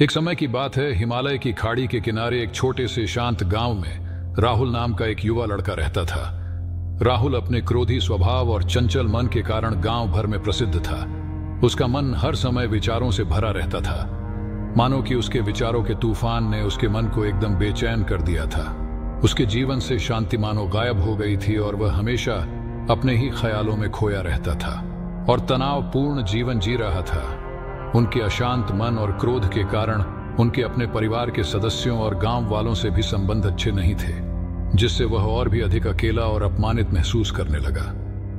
एक समय की बात है। हिमालय की खाड़ी के किनारे एक छोटे से शांत गांव में राहुल नाम का एक युवा लड़का रहता था। राहुल अपने क्रोधी स्वभाव और चंचल मन के कारण गांव भर में प्रसिद्ध था। उसका मन हर समय विचारों से भरा रहता था, मानो कि उसके विचारों के तूफान ने उसके मन को एकदम बेचैन कर दिया था। उसके जीवन से शांति मानो गायब हो गई थी और वह हमेशा अपने ही ख्यालों में खोया रहता था और तनावपूर्ण जीवन जी रहा था। उनके अशांत मन और क्रोध के कारण उनके अपने परिवार के सदस्यों और गांव वालों से भी संबंध अच्छे नहीं थे, जिससे वह और भी अधिक अकेला और अपमानित महसूस करने लगा।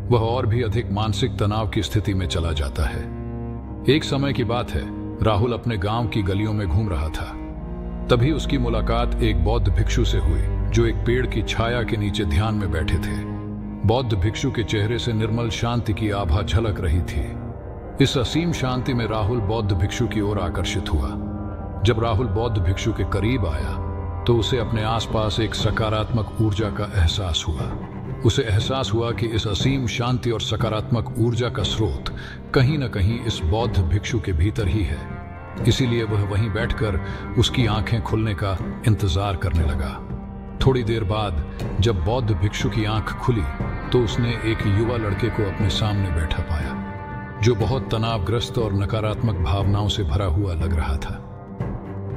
वह और भी अधिक मानसिक तनाव की स्थिति में चला जाता है। एक समय की बात है, राहुल अपने गांव की गलियों में घूम रहा था। तभी उसकी मुलाकात एक बौद्ध भिक्षु से हुई, जो एक पेड़ की छाया के नीचे ध्यान में बैठे थे। बौद्ध भिक्षु के चेहरे से निर्मल शांति की आभा झलक रही थी। इस असीम शांति में राहुल बौद्ध भिक्षु की ओर आकर्षित हुआ। जब राहुल बौद्ध भिक्षु के करीब आया तो उसे अपने आसपास एक सकारात्मक ऊर्जा का एहसास हुआ। उसे एहसास हुआ कि इस असीम शांति और सकारात्मक ऊर्जा का स्रोत कहीं न कहीं इस बौद्ध भिक्षु के भीतर ही है। इसीलिए वह वहीं बैठकर उसकी आंखें खुलने का इंतजार करने लगा। थोड़ी देर बाद जब बौद्ध भिक्षु की आंख खुली तो उसने एक युवा लड़के को अपने सामने बैठा पाया, जो बहुत तनावग्रस्त और नकारात्मक भावनाओं से भरा हुआ लग रहा था।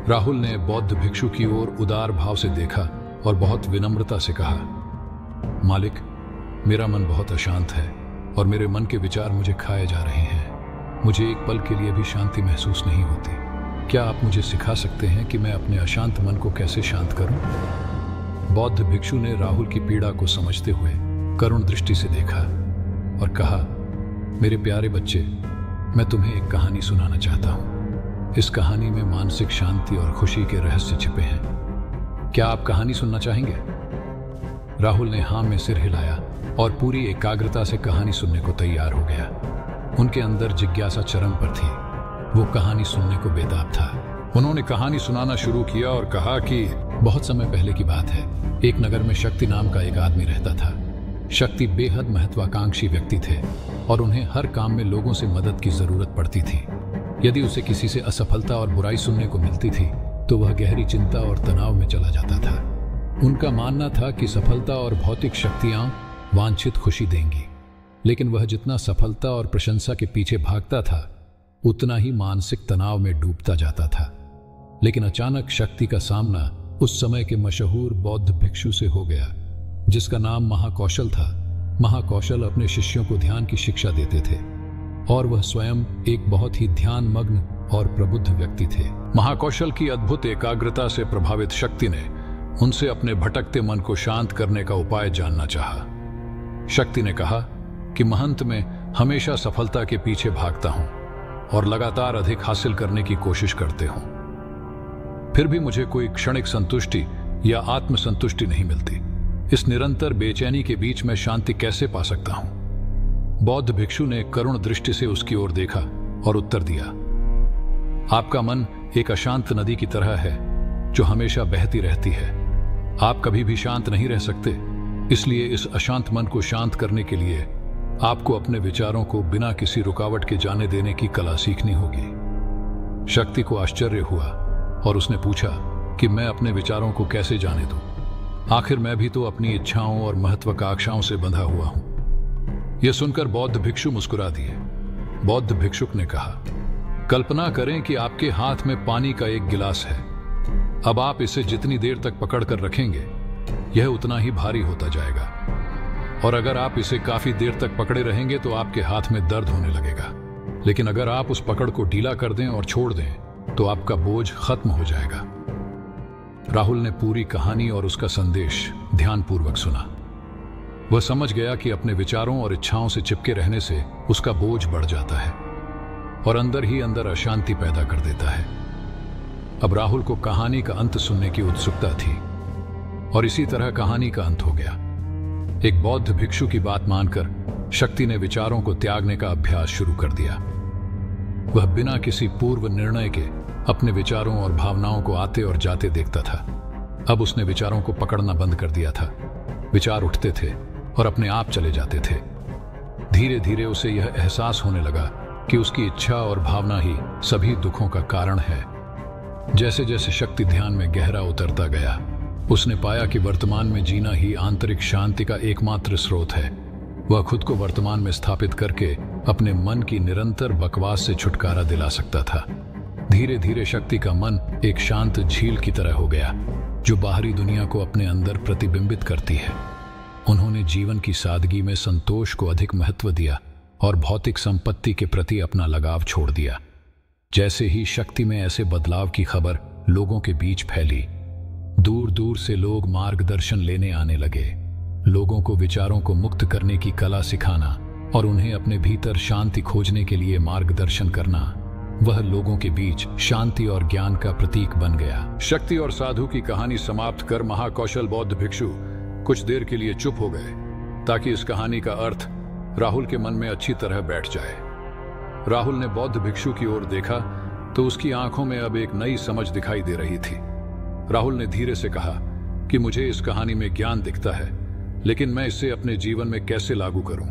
राहुल ने बौद्ध भिक्षु की ओर उदार भाव से देखा और बहुत विनम्रता से कहा, मालिक, मेरा मन बहुत अशांत है और मेरे मन के विचार मुझे खाए जा रहे हैं। मुझे एक पल के लिए भी शांति महसूस नहीं होती। क्या आप मुझे सिखा सकते हैं कि मैं अपने अशांत मन को कैसे शांत करूं? बौद्ध भिक्षु ने राहुल की पीड़ा को समझते हुए करुण दृष्टि से देखा और कहा, मेरे प्यारे बच्चे, मैं तुम्हें एक कहानी सुनाना चाहता हूँ। इस कहानी में मानसिक शांति और खुशी के रहस्य छिपे हैं। क्या आप कहानी सुनना चाहेंगे? राहुल ने हाँ में सिर हिलाया और पूरी एकाग्रता से कहानी सुनने को तैयार हो गया। उनके अंदर जिज्ञासा चरम पर थी। वो कहानी सुनने को बेताब था। उन्होंने कहानी सुनाना शुरू किया और कहा कि बहुत समय पहले की बात है। एक नगर में शक्ति नाम का एक आदमी रहता था। शक्ति बेहद महत्वाकांक्षी व्यक्ति थे और उन्हें हर काम में लोगों से मदद की जरूरत पड़ती थी। यदि उसे किसी से असफलता और बुराई सुनने को मिलती थी तो वह गहरी चिंता और तनाव में चला जाता था। उनका मानना था कि सफलता और भौतिक शक्तियां वांछित खुशी देंगी, लेकिन वह जितना सफलता और प्रशंसा के पीछे भागता था उतना ही मानसिक तनाव में डूबता जाता था। लेकिन अचानक शक्ति का सामना उस समय के मशहूर बौद्ध भिक्षु से हो गया, जिसका नाम महाकौशल था। महाकौशल अपने शिष्यों को ध्यान की शिक्षा देते थे और वह स्वयं एक बहुत ही ध्यान मग्न और प्रबुद्ध व्यक्ति थे। महाकौशल की अद्भुत एकाग्रता से प्रभावित शक्ति ने उनसे अपने भटकते मन को शांत करने का उपाय जानना चाहा। शक्ति ने कहा कि महंत में हमेशा सफलता के पीछे भागता हूं और लगातार अधिक हासिल करने की कोशिश करते हूं, फिर भी मुझे कोई क्षणिक संतुष्टि या आत्मसंतुष्टि नहीं मिलती। इस निरंतर बेचैनी के बीच मैं शांति कैसे पा सकता हूं? बौद्ध भिक्षु ने करुण दृष्टि से उसकी ओर देखा और उत्तर दिया, आपका मन एक अशांत नदी की तरह है जो हमेशा बहती रहती है। आप कभी भी शांत नहीं रह सकते। इसलिए इस अशांत मन को शांत करने के लिए आपको अपने विचारों को बिना किसी रुकावट के जाने देने की कला सीखनी होगी। शक्ति को आश्चर्य हुआ और उसने पूछा कि मैं अपने विचारों को कैसे जाने दूं? आखिर मैं भी तो अपनी इच्छाओं और महत्वाकांक्षाओं से बंधा हुआ हूं। यह सुनकर बौद्ध भिक्षु मुस्कुरा दिए। बौद्ध भिक्षुक ने कहा, कल्पना करें कि आपके हाथ में पानी का एक गिलास है। अब आप इसे जितनी देर तक पकड़ कर रखेंगे यह उतना ही भारी होता जाएगा, और अगर आप इसे काफी देर तक पकड़े रहेंगे तो आपके हाथ में दर्द होने लगेगा। लेकिन अगर आप उस पकड़ को ढीला कर दें और छोड़ दें तो आपका बोझ खत्म हो जाएगा। राहुल ने पूरी कहानी और उसका संदेश ध्यानपूर्वक सुना। वह समझ गया कि अपने विचारों और इच्छाओं से चिपके रहने से उसका बोझ बढ़ जाता है और अंदर ही अंदर अशांति पैदा कर देता है। अब राहुल को कहानी का अंत सुनने की उत्सुकता थी और इसी तरह कहानी का अंत हो गया। एक बौद्ध भिक्षु की बात मानकर शक्ति ने विचारों को त्यागने का अभ्यास शुरू कर दिया। वह बिना किसी पूर्व निर्णय के अपने विचारों और भावनाओं को आते और जाते देखता था। अब उसने विचारों को पकड़ना बंद कर दिया था। विचार उठते थे और अपने आप चले जाते थे। धीरे धीरे उसे यह एहसास होने लगा कि उसकी इच्छा और भावना ही सभी दुखों का कारण है। जैसे जैसे शक्ति ध्यान में गहरा उतरता गया, उसने पाया कि वर्तमान में जीना ही आंतरिक शांति का एकमात्र स्रोत है। वह खुद को वर्तमान में स्थापित करके अपने मन की निरंतर बकवास से छुटकारा दिला सकता था। धीरे धीरे शक्ति का मन एक शांत झील की तरह हो गया, जो बाहरी दुनिया को अपने अंदर प्रतिबिंबित करती है। उन्होंने जीवन की सादगी में संतोष को अधिक महत्व दिया और भौतिक संपत्ति के प्रति अपना लगाव छोड़ दिया। जैसे ही शक्ति में ऐसे बदलाव की खबर लोगों के बीच फैली, दूर दूर से लोग मार्गदर्शन लेने आने लगे। लोगों को विचारों को मुक्त करने की कला सिखाना और उन्हें अपने भीतर शांति खोजने के लिए मार्गदर्शन करना, वह लोगों के बीच शांति और ज्ञान का प्रतीक बन गया। शक्ति और साधु की कहानी समाप्त कर महाकौशल बौद्ध भिक्षु कुछ देर के लिए चुप हो गए, ताकि इस कहानी का अर्थ राहुल के मन में अच्छी तरह बैठ जाए। राहुल ने बौद्ध भिक्षु की ओर देखा तो उसकी आंखों में अब एक नई समझ दिखाई दे रही थी। राहुल ने धीरे से कहा कि मुझे इस कहानी में ज्ञान दिखता है, लेकिन मैं इसे अपने जीवन में कैसे लागू करूं?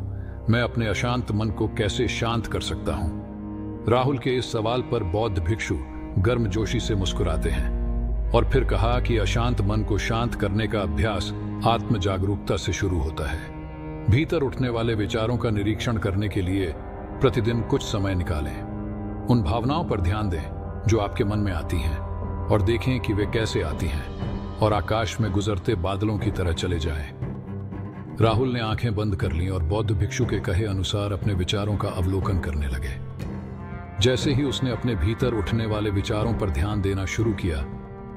मैं अपने अशांत मन को कैसे शांत कर सकता हूं? राहुल के इस सवाल पर बौद्ध भिक्षु गर्मजोशी से मुस्कुराते हैं और फिर कहा कि अशांत मन को शांत करने का अभ्यास आत्म जागरूकता से शुरू होता है। भीतर उठने वाले विचारों का निरीक्षण करने के लिए प्रतिदिन कुछ समय निकालें। उन भावनाओं पर ध्यान दें जो आपके मन में आती हैं और देखें कि वे कैसे आती हैं और आकाश में गुजरते बादलों की तरह चले जाएं। राहुल ने आंखें बंद कर लीं और बौद्ध भिक्षु के कहे अनुसार अपने विचारों का अवलोकन करने लगे। जैसे ही उसने अपने भीतर उठने वाले विचारों पर ध्यान देना शुरू किया,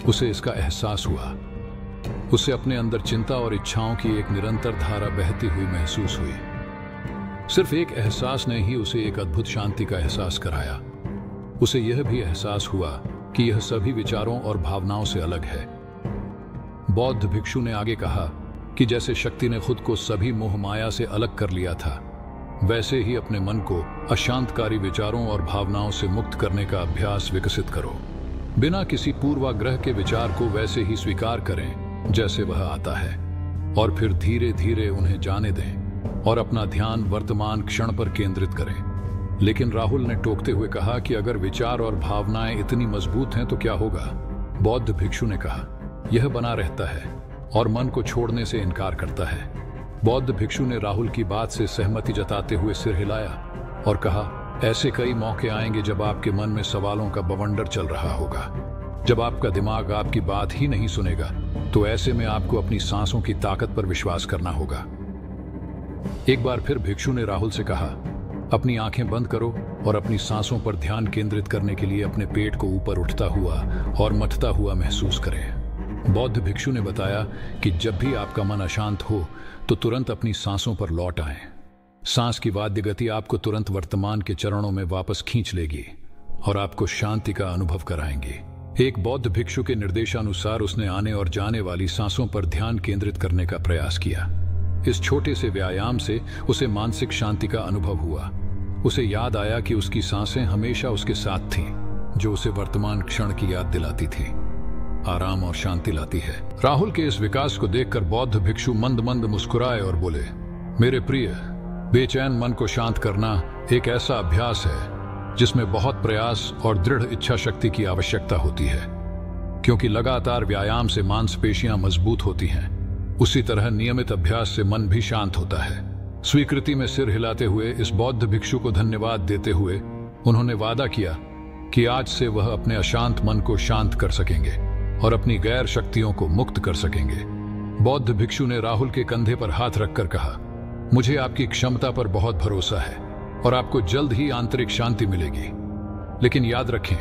उसे इसका एहसास हुआ। उसे अपने अंदर चिंता और इच्छाओं की एक निरंतर धारा बहती हुई महसूस हुई। सिर्फ एक एहसास ने ही उसे एक अद्भुत शांति का एहसास कराया। उसे यह भी एहसास हुआ कि यह सभी विचारों और भावनाओं से अलग है। बौद्ध भिक्षु ने आगे कहा कि जैसे शक्ति ने खुद को सभी मोह माया से अलग कर लिया था, वैसे ही अपने मन को अशांतकारी विचारों और भावनाओं से मुक्त करने का अभ्यास विकसित करो। बिना किसी पूर्वाग्रह के विचार को वैसे ही स्वीकार करें जैसे वह आता है, और फिर धीरे धीरे उन्हें जाने दें और अपना ध्यान वर्तमान क्षण पर केंद्रित करें। लेकिन राहुल ने टोकते हुए कहा कि अगर विचार और भावनाएं इतनी मजबूत हैं तो क्या होगा? बौद्ध भिक्षु ने कहा, यह बना रहता है और मन को छोड़ने से इनकार करता है। बौद्ध भिक्षु ने राहुल की बात से सहमति जताते हुए सिर हिलाया और कहा, ऐसे कई मौके आएंगे जब आपके मन में सवालों का बवंडर चल रहा होगा। जब आपका दिमाग आपकी बात ही नहीं सुनेगा, तो ऐसे में आपको अपनी सांसों की ताकत पर विश्वास करना होगा। एक बार फिर भिक्षु ने राहुल से कहा, अपनी आंखें बंद करो और अपनी सांसों पर ध्यान केंद्रित करने के लिए अपने पेट को ऊपर उठता हुआ और मथता हुआ महसूस करें। बौद्ध भिक्षु ने बताया कि जब भी आपका मन अशांत हो तो तुरंत अपनी सांसों पर लौट आएं। सांस की वाद्य गति आपको तुरंत वर्तमान के चरणों में वापस खींच लेगी और आपको शांति का अनुभव कराएंगी। एक बौद्ध भिक्षु के निर्देशानुसार उसने आने और जाने वाली सांसों पर ध्यान केंद्रित करने का प्रयास किया। इस छोटे से व्यायाम से उसे मानसिक शांति का अनुभव हुआ। उसे याद आया कि उसकी सांसें हमेशा उसके साथ थीं, जो उसे वर्तमान क्षण की याद दिलाती थी, आराम और शांति लाती है। राहुल के इस विकास को देखकर बौद्ध भिक्षु मंद मंद मुस्कुराए और बोले, मेरे प्रिय, बेचैन मन को शांत करना एक ऐसा अभ्यास है जिसमें बहुत प्रयास और दृढ़ इच्छा शक्ति की आवश्यकता होती है। क्योंकि लगातार व्यायाम से मांसपेशियां मजबूत होती हैं, उसी तरह नियमित अभ्यास से मन भी शांत होता है। स्वीकृति में सिर हिलाते हुए इस बौद्ध भिक्षु को धन्यवाद देते हुए उन्होंने वादा किया कि आज से वह अपने अशांत मन को शांत कर सकेंगे और अपनी गैर शक्तियों को मुक्त कर सकेंगे। बौद्ध भिक्षु ने राहुल के कंधे पर हाथ रखकर कहा, मुझे आपकी क्षमता पर बहुत भरोसा है और आपको जल्द ही आंतरिक शांति मिलेगी। लेकिन याद रखें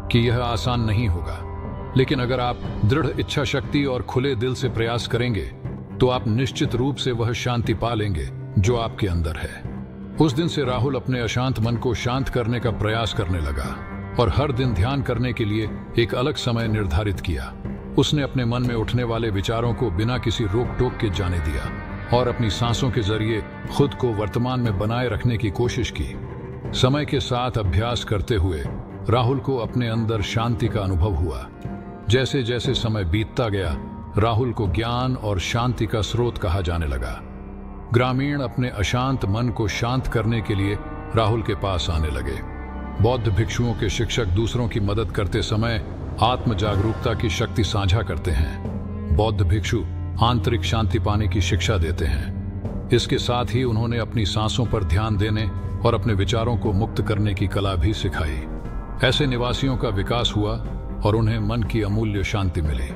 कि यह आसान नहीं होगा, लेकिन अगर आप दृढ़ इच्छा शक्ति और खुले दिल से प्रयास करेंगे तो आप निश्चित रूप से वह शांति पा लेंगे जो आपके अंदर है। उस दिन से राहुल अपने अशांत मन को शांत करने का प्रयास करने लगा और हर दिन ध्यान करने के लिए एक अलग समय निर्धारित किया। उसने अपने मन में उठने वाले विचारों को बिना किसी रोक टोक के जाने दिया और अपनी सांसों के जरिए खुद को वर्तमान में बनाए रखने की कोशिश की। समय के साथ अभ्यास करते हुए राहुल को अपने अंदर शांति का अनुभव हुआ। जैसे जैसे समय बीतता गया, राहुल को ज्ञान और शांति का स्रोत कहा जाने लगा। ग्रामीण अपने अशांत मन को शांत करने के लिए राहुल के पास आने लगे। बौद्ध भिक्षुओं के शिक्षक दूसरों की मदद करते समय आत्म जागरूकता की शक्ति साझा करते हैं। बौद्ध भिक्षु आंतरिक शांति पाने की शिक्षा देते हैं। इसके साथ ही उन्होंने अपनी सांसों पर ध्यान देने और अपने विचारों को मुक्त करने की कला भी सिखाई। ऐसे निवासियों का विकास हुआ और उन्हें मन की अमूल्य शांति मिली।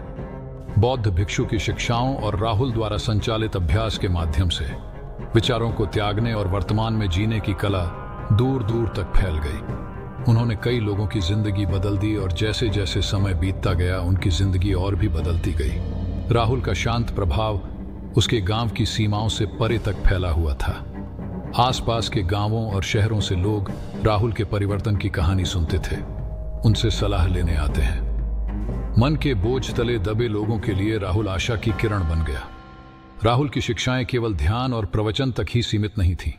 बौद्ध भिक्षु की शिक्षाओं और राहुल द्वारा संचालित अभ्यास के माध्यम से विचारों को त्यागने और वर्तमान में जीने की कला दूर दूर तक फैल गई। उन्होंने कई लोगों की जिंदगी बदल दी और जैसे जैसे समय बीतता गया उनकी जिंदगी और भी बदलती गई। राहुल का शांत प्रभाव उसके गांव की सीमाओं से परे तक फैला हुआ था। आसपास के गांवों और शहरों से लोग राहुल के परिवर्तन की कहानी सुनते थे, उनसे सलाह लेने आते हैं। मन के बोझ तले दबे लोगों के लिए राहुल आशा की किरण बन गया। राहुल की शिक्षाएं केवल ध्यान और प्रवचन तक ही सीमित नहीं थीं,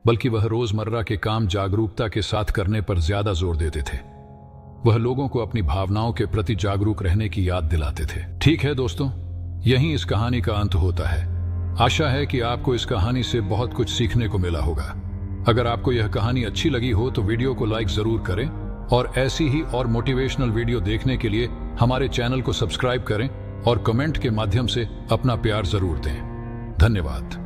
बल्कि वह रोजमर्रा के काम जागरूकता के साथ करने पर ज्यादा जोर देते थे। वह लोगों को अपनी भावनाओं के प्रति जागरूक रहने की याद दिलाते थे। ठीक है दोस्तों, यहीं इस कहानी का अंत होता है। आशा है कि आपको इस कहानी से बहुत कुछ सीखने को मिला होगा। अगर आपको यह कहानी अच्छी लगी हो तो वीडियो को लाइक जरूर करें और ऐसी ही और मोटिवेशनल वीडियो देखने के लिए हमारे चैनल को सब्सक्राइब करें और कमेंट के माध्यम से अपना प्यार जरूर दें। धन्यवाद।